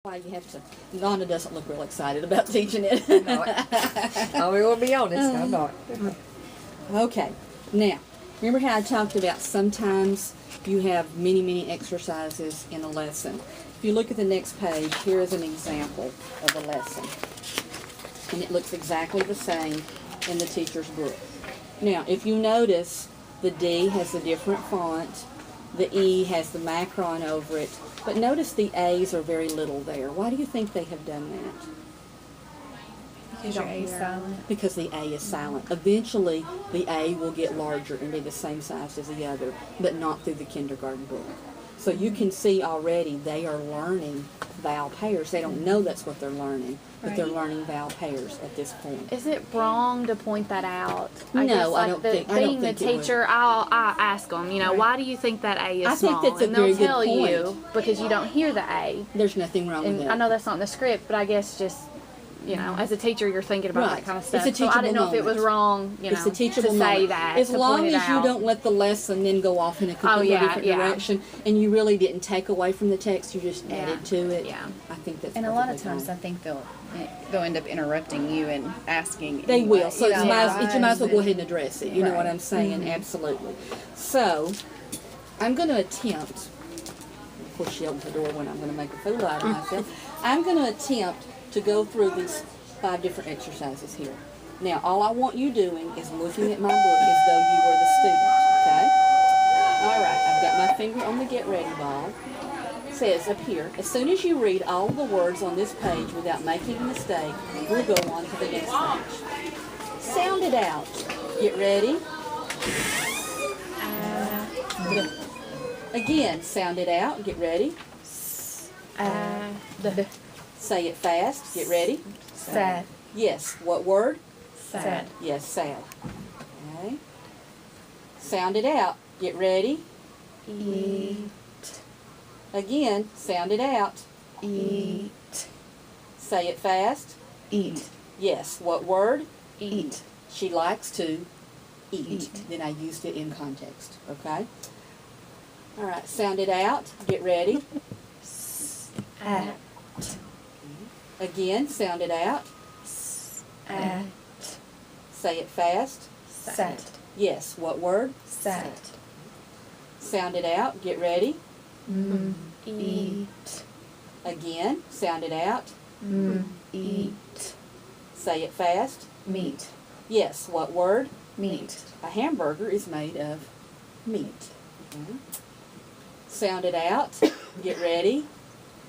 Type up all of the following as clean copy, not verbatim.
Why you have to. Donna doesn't look real excited about teaching it. No, I will be honest, I'm not. Okay, now, remember how I talked about sometimes you have many exercises in a lesson. If you look at the next page, here is an example of a lesson. And it looks exactly the same in the teacher's book. Now, if you notice, the D has a different font, the E has the macron over it, but notice the A's are very little there. Why do you think they have done that? Because your A is silent. Because the A is silent. Eventually, the A will get larger and be the same size as the other, but not through the kindergarten book. So you can see already they are learning vowel pairs. They don't know that's what they're learning, but they're learning vowel pairs at this point. Is it wrong to point that out? No, I don't think. Being the teacher, I'll ask them. You know, why do you think that A is small? I think that's a very good point. And they'll tell you because you don't hear the A. There's nothing wrong with that. I know that's not in the script, but I guess just, you know, as a teacher, you're thinking about that kind of stuff. It's a teachable so I didn't know if it was wrong, you know, it's a teachable to say moment. that. As to long point as it you out. don't let the lesson then go off in a completely different direction, and you really didn't take away from the text, you just added to it. Yeah. I think that's. And a lot of perfectly times, fine. I think they'll end up interrupting you and asking. They anyway, will. So you you know, might as well go ahead and address it. You know what Right. I'm saying? Absolutely. So I'm going to attempt. Of course, she opens the door when I'm going to make a fool out of myself. I'm going to attempt to go through these 5 different exercises here. Now, all I want you doing is looking at my book as though you were the student. Okay? All right. I've got my finger on the get ready ball. It says up here, as soon as you read all the words on this page without making a mistake, we'll go on to the next page. Sound it out. Get ready. Again, sound it out. Get ready. Say it fast. Get ready. Sad. Yes. What word? Sad. Yes, sad. Okay. Sound it out. Get ready. Eat. Again, sound it out. Eat. Say it fast. Eat. Yes. What word? Eat. She likes to eat. Then I used it in context. Okay? All right. Sound it out. Get ready. At. Again, sound it out. At. Say it fast. Sat. Yes. What word? Sat. Sound it out. Get ready. Eat. Again, sound it out. Eat. Say it fast. Meat. Yes. What word? Meat. A hamburger is made of meat. Okay. Sound it out. Get ready.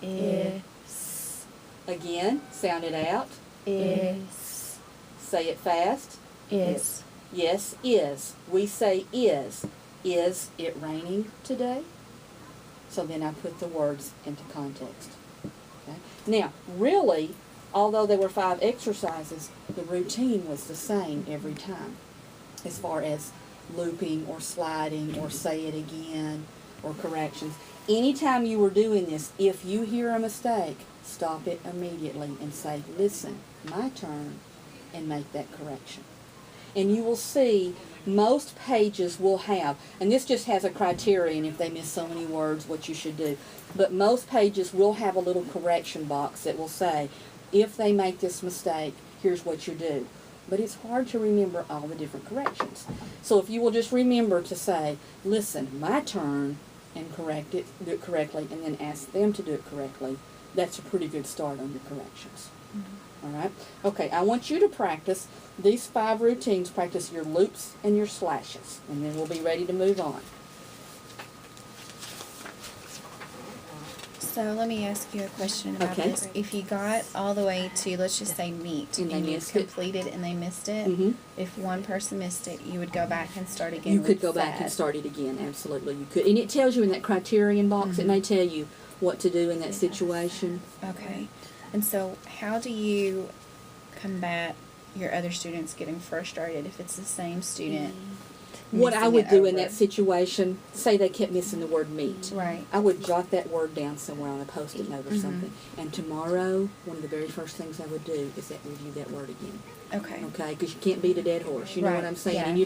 Is. Again, sound it out. Is. Say it fast. Is. Yes, is. We say is. Is it raining today? So then I put the words into context. Okay. Now, really, although there were 5 exercises, the routine was the same every time, as far as looping or sliding or say it again or corrections. Anytime you were doing this, if you hear a mistake, stop it immediately and say, listen, my turn, and make that correction. And you will see most pages will have, and this just has a criterion if they miss so many words, what you should do. But most pages will have a little correction box that will say, if they make this mistake, here's what you do. But it's hard to remember all the different corrections. So if you will just remember to say, listen, my turn, and correct it, do it correctly, and then ask them to do it correctly, that's a pretty good start on your corrections. All right? Okay, I want you to practice these 5 routines. Practice your loops and your slashes, and then we'll be ready to move on. So let me ask you a question about this. If you got all the way to, let's just say meat, And and they you missed it. completed and they missed it, Mhm. if one person missed it, you would go back and start again. You with could go back and sad. start it again. Absolutely, you could. And it tells you in that criterion box, it may tell you what to do in that situation. Okay. And so how do you combat your other students getting frustrated if it's the same student? What I missing would it do in over? that situation, say they kept missing the word meat. Right. I would jot that word down somewhere on a Post-it note or something. And tomorrow, one of the very first things I would do is review that word again. Okay. Okay, because you can't beat a dead horse. You know what Right, I'm saying? yeah. And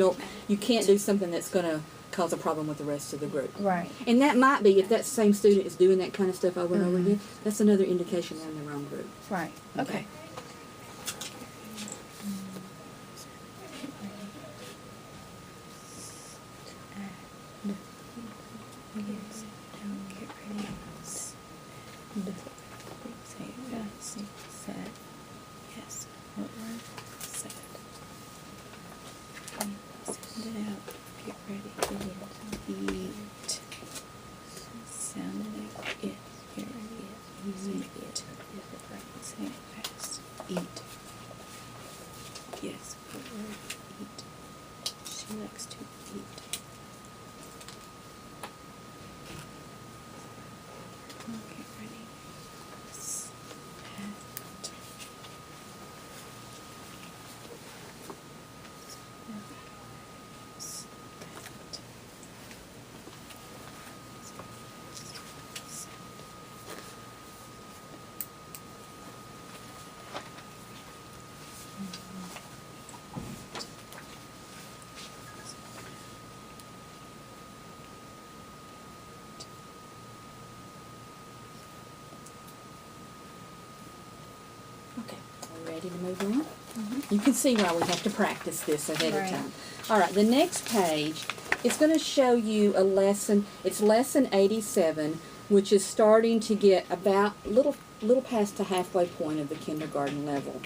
you can't do something that's going to cause a problem with the rest of the group. Right. And that might be, if that same student is doing that kind of stuff over and over again, that's another indication they're in the wrong group. Right. Okay. Eat. Yes, put word eat. She likes to eat. Okay, ready. Sat. Okay, are we ready to move on? You can see why we have to practice this ahead Right. of time. All right, the next page is going to show you a lesson. It's lesson 87, which is starting to get about little past the halfway point of the kindergarten level.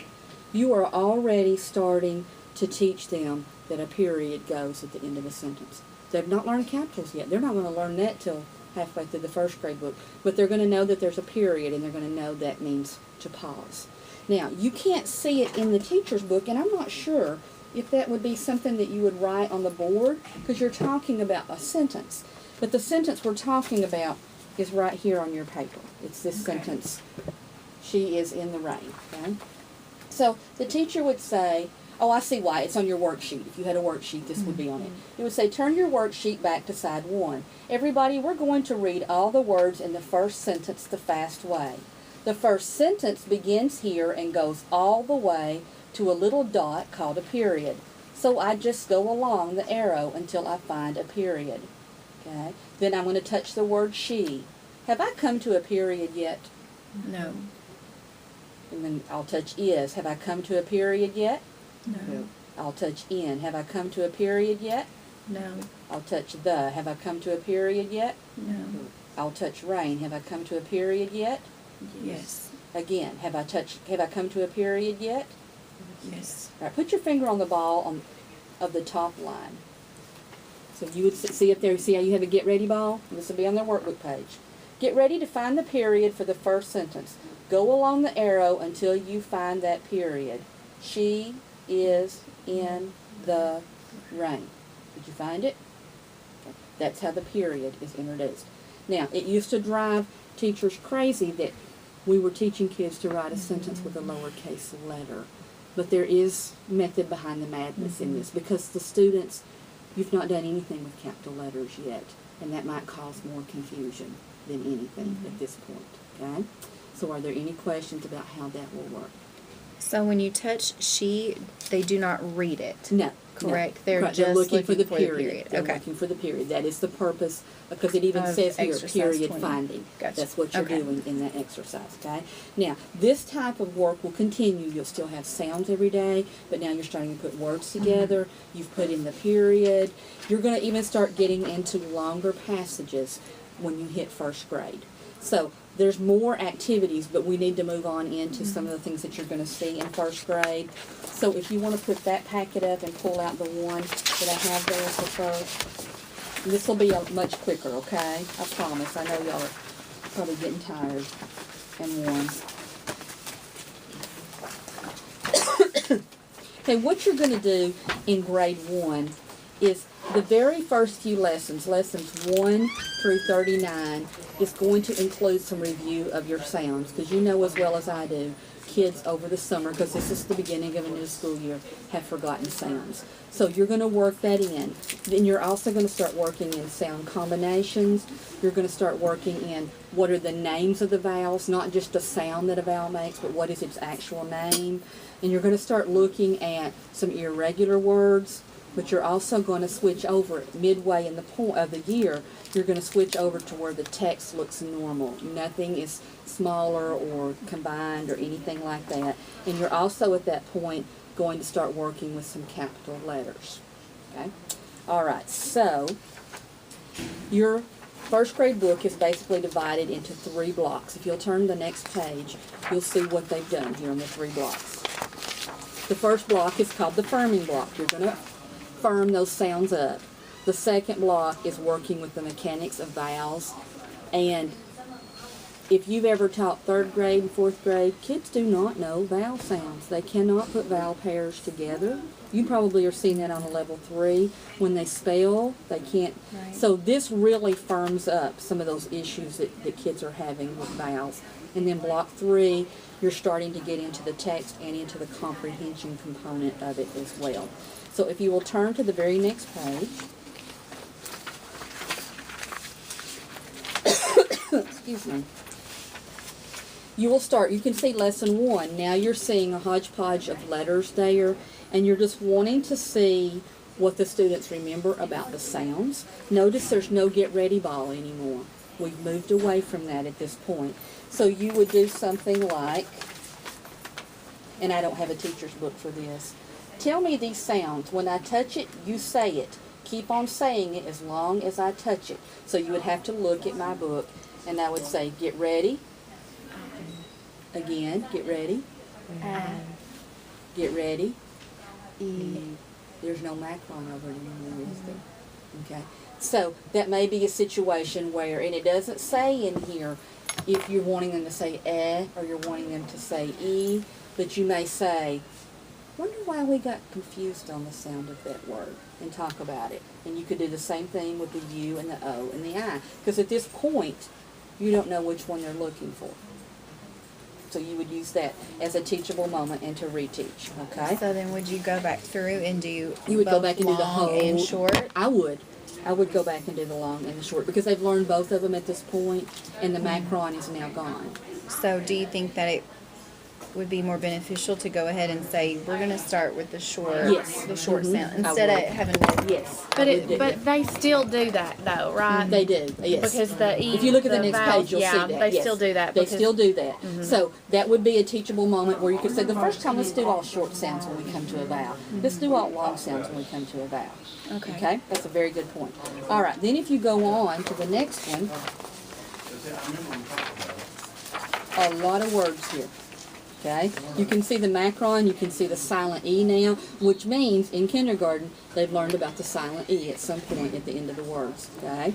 You are already starting to teach them that a period goes at the end of a sentence. They've not learned capitals yet. They're not going to learn that till halfway through the first grade book. But they're going to know that there's a period, and they're going to know that means to pause. Now, you can't see it in the teacher's book, and I'm not sure if that would be something that you would write on the board, because you're talking about a sentence. But the sentence we're talking about is right here on your paper. It's this sentence, she is in the rain. Okay? So the teacher would say, oh, I see why. It's on your worksheet. If you had a worksheet, this would be on it. It would say, turn your worksheet back to side 1. Everybody, we're going to read all the words in the first sentence the fast way. The first sentence begins here and goes all the way to a little dot called a period. So I just go along the arrow until I find a period. Okay? Then I'm going to touch the word she. Have I come to a period yet? No. And then I'll touch is. Have I come to a period yet? No. I'll touch in. Have I come to a period yet? No. I'll touch the. Have I come to a period yet? No. I'll touch rain. Have I come to a period yet? Yes. Again, have I come to a period yet? Yes. All right, put your finger on the ball of the top line. So you would see up there, see how you have a get ready ball? This will be on their workbook page. Get ready to find the period for the first sentence. Go along the arrow until you find that period. She is in the rain. Did you find it? Okay. That's how the period is introduced. Now, it used to drive teachers crazy that we were teaching kids to write a sentence with a lowercase letter. But there is method behind the madness in this, because the students, you've not done anything with capital letters yet, and that might cause more confusion than anything at this point, okay? So are there any questions about how that will work? So when you touch she, they do not read it. No. Correct. No. They're Correct. just looking for the period. period. They're Okay. looking for the period. That is the purpose, because it even Of says here, exercise period 20. finding. Gotcha. That's what you're Okay. doing in that exercise, okay? Now, this type of work will continue. You'll still have sounds every day, but now you're starting to put words together. You've put in the period. You're going to even start getting into longer passages when you hit first grade. So there's more activities, but we need to move on into some of the things that you're going to see in first grade. So if you want to put that packet up and pull out the one that I have there for first, this will be much quicker, okay? I promise. I know y'all are probably getting tired and warm. Okay, what you're going to do in grade 1 is the very first few lessons, lessons 1 through 39, is going to include some review of your sounds, because you know as well as I do, kids over the summer, because this is the beginning of a new school year, have forgotten sounds. So you're going to work that in. Then you're also going to start working in sound combinations. You're going to start working in what are the names of the vowels, not just the sound that a vowel makes, but what is its actual name. And you're going to start looking at some irregular words, but you're also going to switch over midway in the point of the year. You're going to switch over to where the text looks normal. Nothing is smaller or combined or anything like that. And you're also at that point going to start working with some capital letters. Okay? All right, so your first grade book is basically divided into 3 blocks. If you'll turn to the next page, you'll see what they've done here in the 3 blocks. The first block is called the firming block. You're going to firm those sounds up. The second block is working with the mechanics of vowels. And if you've ever taught 3rd grade and 4th grade, kids do not know vowel sounds. They cannot put vowel pairs together. You probably are seeing that on a level 3. When they spell, they can't. Right. So this really firms up some of those issues that kids are having with vowels. And then block 3, you're starting to get into the text and into the comprehension component of it as well. So if you will turn to the very next page. Excuse me. You will start, you can see lesson 1. Now you're seeing a hodgepodge of letters there, and you're just wanting to see what the students remember about the sounds. Notice there's no get ready ball anymore. We've moved away from that at this point. So you would do something like, and I don't have a teacher's book for this. Tell me these sounds. When I touch it, you say it. Keep on saying it as long as I touch it. So you would have to look at my book, and I would say, get ready. Again, get ready. Get ready. There's no macron over it anymore, is there? Okay. So that may be a situation where, and it doesn't say in here if you're wanting them to say eh or you're wanting them to say e, but you may say, wonder why we got confused on the sound of that word, and talk about it. And you could do the same thing with the U and the O and the I, because at this point, you don't know which one they're looking for. So you would use that as a teachable moment and to reteach, okay? So then would you go back through and do You would go both back and do the long whole. and short? I would go back and do the long and the short, because they've learned both of them at this point, and the macron is now gone. So do you think that it would be more beneficial to go ahead and say, we're going to start with the short, Yes. the short Mhm. sound, I instead of would. having to... Yes. But I would do but that. they still do that though, right? They do, yes. Because the E, If you look at the next vowels, page, you'll yeah, see that. they yes. still do that. They because- still do that. So that would be a teachable moment where you could say, the first time, let's do all short sounds when we come to a vowel. Let's do all long sounds when we come to a vowel. Okay. Okay? That's a very good point. All right, then if you go on to the next one, a lot of words here. Okay? You can see the macron, you can see the silent E now, which means in kindergarten they've learned about the silent E at some point at the end of the words. Okay?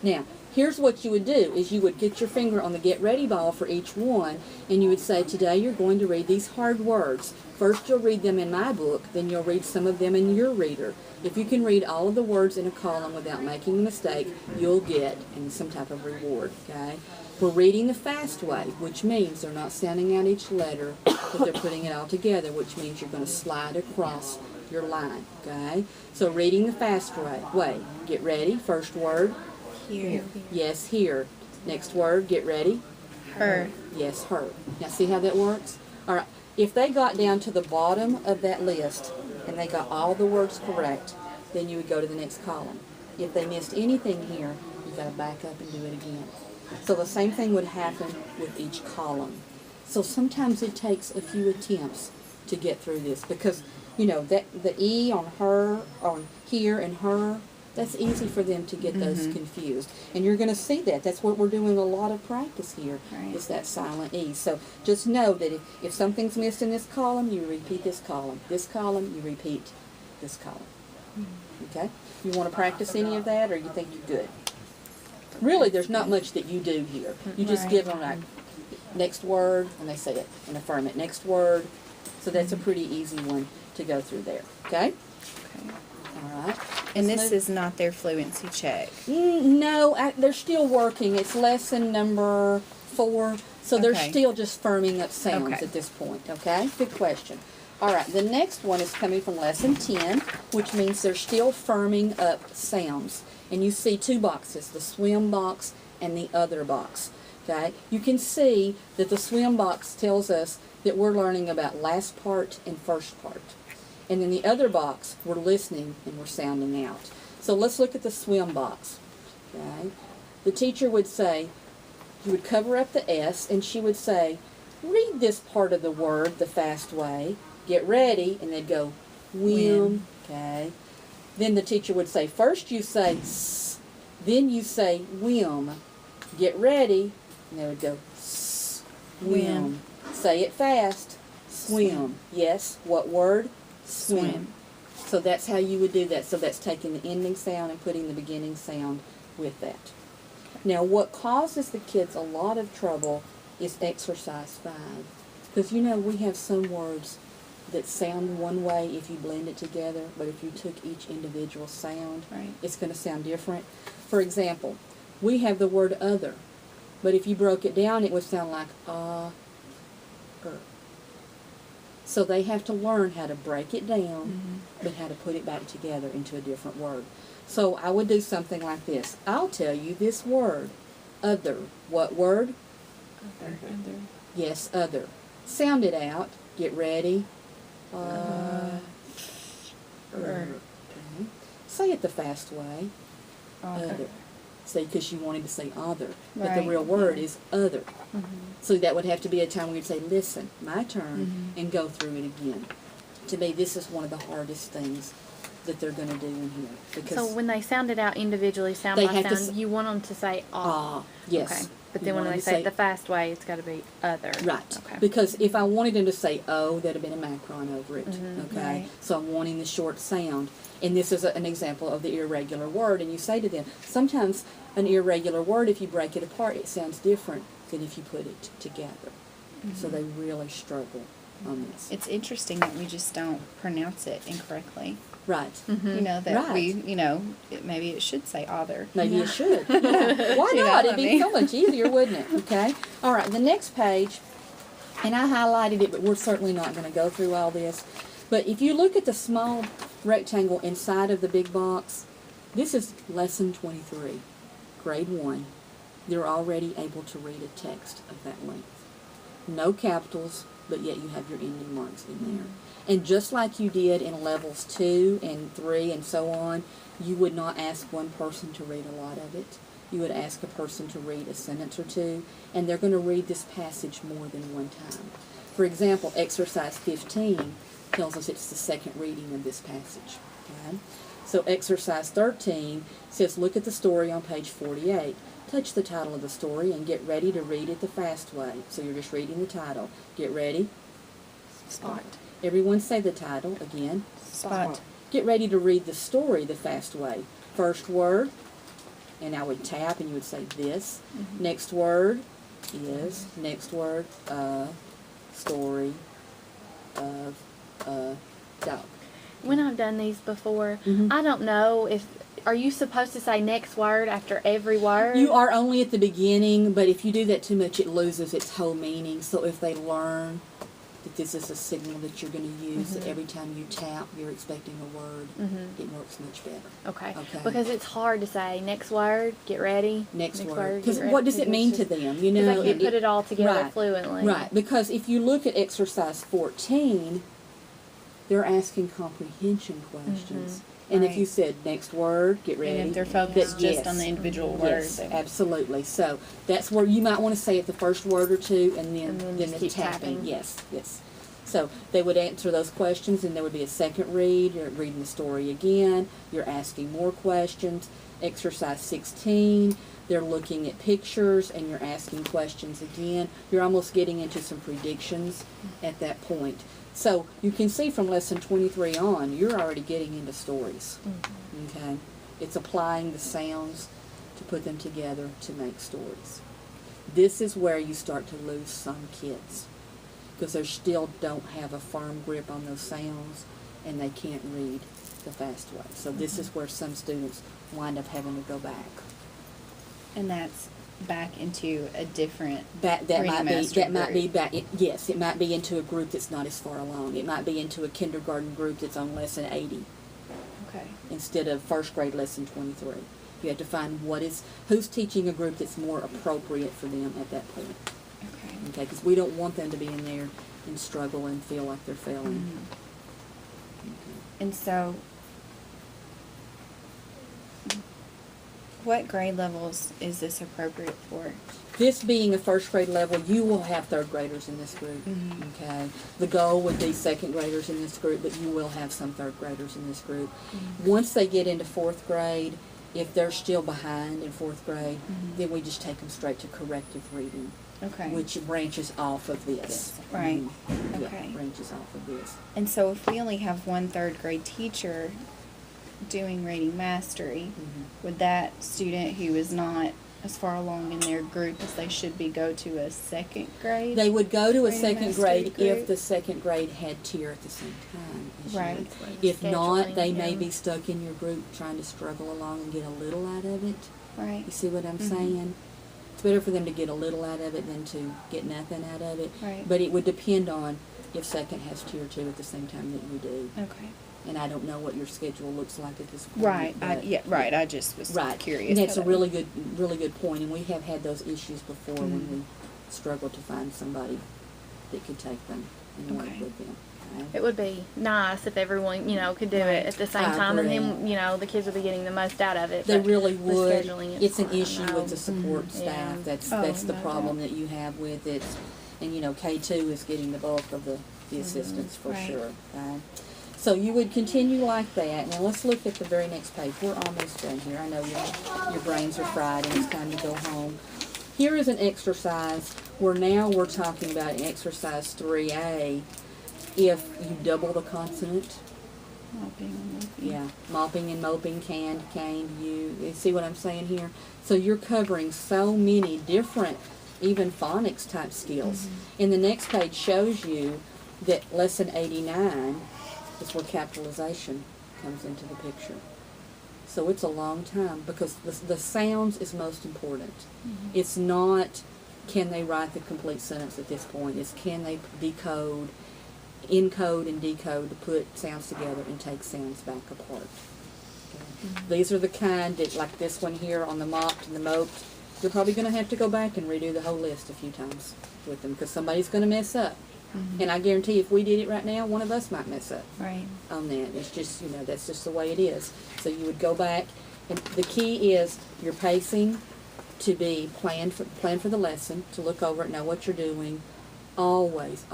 Now, here's what you would do, is you would get your finger on the get ready ball for each one, and you would say, today you're going to read these hard words. First you'll read them in my book, then you'll read some of them in your reader. If you can read all of the words in a column without making a mistake, you'll get some type of reward. Okay? We're reading the fast way, which means they're not sounding out each letter, but they're putting it all together, which means you're going to slide across your line. Okay? So reading the fast way. Get ready. First word. Here. Yes, here. Next word. Get ready. Her. Yes, her. Now see how that works? All right. If they got down to the bottom of that list and they got all the words correct, then you would go to the next column. If they missed anything here, you've got to back up and do it again. So the same thing would happen with each column. So sometimes it takes a few attempts to get through this, because, you know, that the E on her, on here and her, that's easy for them to get those confused. And you're going to see that. That's what we're doing a lot of practice here, Right. is that silent E. So just know that if something's missed in this column, you repeat this column. This column, you repeat this column. Okay? You want to practice any of that, or you think you're good? Really, there's not much that you do here. You just Right. give them like, next word, and they say it, and affirm it. Next word. So that's a pretty easy one to go through there. Okay? Okay. All right. And Let's this move- is not their fluency check. No, they're still working. It's lesson number 4, so they're Okay. still just firming up sounds Okay. at this point, okay? Good question. All right, the next one is coming from lesson 10, which means they're still firming up sounds. And you see 2 boxes, the swim box and the other box, okay? You can see that the swim box tells us that we're learning about last part and first part. And then the other box, we're listening and we're sounding out. So let's look at the swim box. Okay? The teacher would say, you would cover up the S, and she would say, read this part of the word the fast way. Get ready, and they'd go, whim. Okay. Then the teacher would say, first you say s, then you say whim. Get ready, and they would go s, whim. Say it fast. Swim. Yes. What word? Swim. So that's how you would do that. So that's taking the ending sound and putting the beginning sound with that. Now, what causes the kids a lot of trouble is exercise 5. Because, you know, we have some words that sound one way if you blend it together, but if you took each individual sound, it's going to sound different. For example, we have the word other, but if you broke it down, it would sound like So they have to learn how to break it down, but how to put it back together into a different word. So I would do something like this. I'll tell you this word, other. What word? Other. Yes, other. Sound it out. Get ready. Okay. Say it the fast way. Other. Say, because you wanted to say other, but the real word is other. So that would have to be a time where you'd say, listen, my turn, and go through it again. To me, this is one of the hardest things that they're going to do in here. Because So when they sound it out individually, sound They by have to sound, you want them to say ah. yes. Okay. But You then when want they them to say it the fast way, it's got to be other. Right. Okay. Because if I wanted them to say oh, that'd have been a macron over it. Okay. Right. So I'm wanting the short sound. And this is an example of the irregular word. And you say to them, sometimes an irregular word, if you break it apart, it sounds different than if you put it together. So they really struggle on this. It's interesting that we just don't pronounce it incorrectly. Right. You know, that Right. we, you know, maybe it should say other. Maybe it should. Yeah. Why You know not? what It'd I be mean? so much easier, wouldn't it? Okay. All right. The next page, and I highlighted it, but we're certainly not going to go through all this. But if you look at the small rectangle inside of the big box, this is lesson 23, grade 1. They're already able to read a text of that length. No capitals, but yet you have your ending marks in there. And just like you did in levels 2 and 3 and so on, you would not ask one person to read a lot of it. You would ask a person to read a sentence or two, and they're going to read this passage more than one time. For example, exercise 15 tells us it's the second reading of this passage. Okay? So exercise 13 says, look at the story on page 48. Touch the title of the story and get ready to read it the fast way. So you're just reading the title. Get ready. Spot. Everyone say the title again. Spot. Get ready to read the story the fast way. First word, and I would tap and you would say this. Next word is, next word, story of a dog. When I've done these before, Mhm. I don't know if, are you supposed to say next word after every word? You are only at the beginning, but if you do that too much, it loses its whole meaning. So if they learn that this is a signal that you're going to use, that every time you tap, you're expecting a word, it works much better. Okay. Okay. Because it's hard to say next word, get ready. Next word. get Because ready. what does it Because mean it's to just- them? You Because know, I can't put it all together right, fluently. Right, because if you look at exercise 14, they're asking comprehension questions. And if Right. you said next word, get ready. And if they're focused just yes. on the individual word, Yes, then absolutely. So that's where you might want to say it the first word or two, and then, And then then just the keep tapping. tapping. Yes, yes. So they would answer those questions, and there would be a second read. You're reading the story again. You're asking more questions. Exercise 16, they're looking at pictures, and you're asking questions again. You're almost getting into some predictions at that point. So you can see from lesson 23 on, you're already getting into stories. Okay? It's applying the sounds to put them together to make stories. This is where you start to lose some kids, because they still don't have a firm grip on those sounds, and they can't read the fast way. So this is where some students wind up having to go back. and that's back into a different That reading might be mastery group. back. Yes, it might be into a group that's not as far along. It might be into a kindergarten group that's on lesson 80 Okay. instead of first grade lesson 23. You have to find who's teaching a group that's more appropriate for them at that point. Okay. Okay, because we don't want them to be in there and struggle and feel like they're failing. Mhm. And so, what grade levels is this appropriate for? This being a first grade level, you will have third graders in this group. Mhm. Okay. The goal would be second graders in this group, but you will have some third graders in this group. Once they get into fourth grade, if they're still behind in fourth grade, then we just take them straight to corrective reading, Okay. which branches off of this. Right. Mhm. Okay. Yeah, branches off of this. And so if we only have one third grade teacher doing reading mastery, would that student who is not as far along in their group as they should be go to a second grade? They would go to a Reading second mastery grade if group? the second grade had tier at the same time as you. Right. If not, they Scheduling, may yeah. be stuck in your group trying to struggle along and get a little out of it. Right. You see what I'm Mhm. saying? It's better for them to get a little out of it than to get nothing out of it. Right. But it would depend on if second has tier 2 at the same time that you do. Okay. And I don't know what your schedule looks like at this point. Right. but- Right. I just was Right. curious. And that's how a that- really good point. And we have had those issues before when Mhm. we struggled to find somebody that could take them and work Okay. with them. Okay? It would be nice if everyone, could do Right. it at the same I time, and agree. then, the kids would be getting the most out of it. They but really with would. scheduling, It's an hard, I issue know. with the support Mhm. staff. Yeah. That's Oh, the no problem doubt. that you have with it. And K2 is getting the bulk of the assistance for Right. sure. Okay? So you would continue like that. Now let's look at the very next page. We're almost done here. I know your brains are fried and it's time to go home. Here is an exercise where now we're talking about in exercise 3A. If you double the consonant, Mopping and moping. yeah, mopping and moping, canned, caned, you see what I'm saying here? So you're covering so many different, even phonics type skills. And the next page shows you that lesson 89 is where capitalization comes into the picture. So it's a long time because the sounds is most important. It's not can they write the complete sentence at this point. It's can they decode, encode and decode to put sounds together and take sounds back apart. Okay. These are the kind that, like this one here on the mopped and the moped, you're probably going to have to go back and redo the whole list a few times with them because somebody's going to mess up. And I guarantee if we did it right now, one of us might mess up Right. on that. It's just, that's just the way it is. So you would go back, and the key is your pacing to be planned for the lesson, to look over it, know what you're doing, always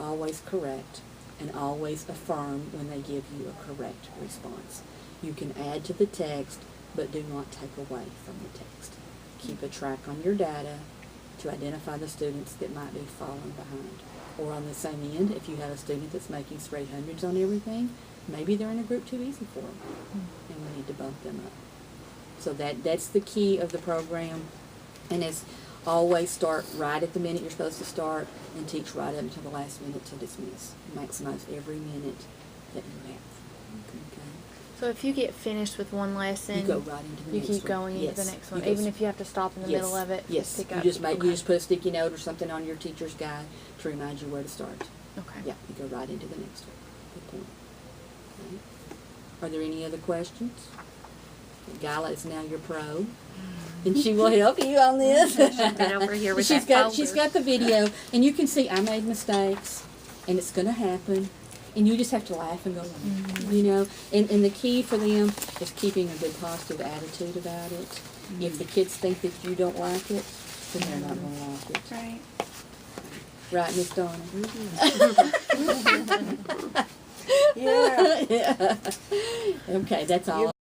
correct, and always affirm when they give you a correct response. You can add to the text, but do not take away from the text. Keep a track on your data to identify the students that might be falling behind. Or on the same end, if you have a student that's making straight hundreds on everything, maybe they're in a group too easy for them, and we need to bump them up. So that's the key of the program, and it's always start right at the minute you're supposed to start, and teach right up until the last minute to dismiss. Maximize every minute that you have. Okay. So if you get finished with one lesson, You go right into the you next keep one. going into the Yes. next one, You go even s- if you have to stop in the Yes. middle of it. Yes. Pick You up. just make Okay. you just put a sticky note or something on your teacher's guide to remind you where to start. Okay. Yeah, you go right into the next one. Good point. Okay. Are there any other questions? Gala is now your pro, and she will help you on this. Been over here with she's that got folder. the video, and you can see I made mistakes, and it's going to happen, and you just have to laugh and go on. And the key for them is keeping a good positive attitude about it. If the kids think that you don't like it, then they're not going to like it. Right. Right, Miss Donna? Yeah. Yeah. Okay, that's all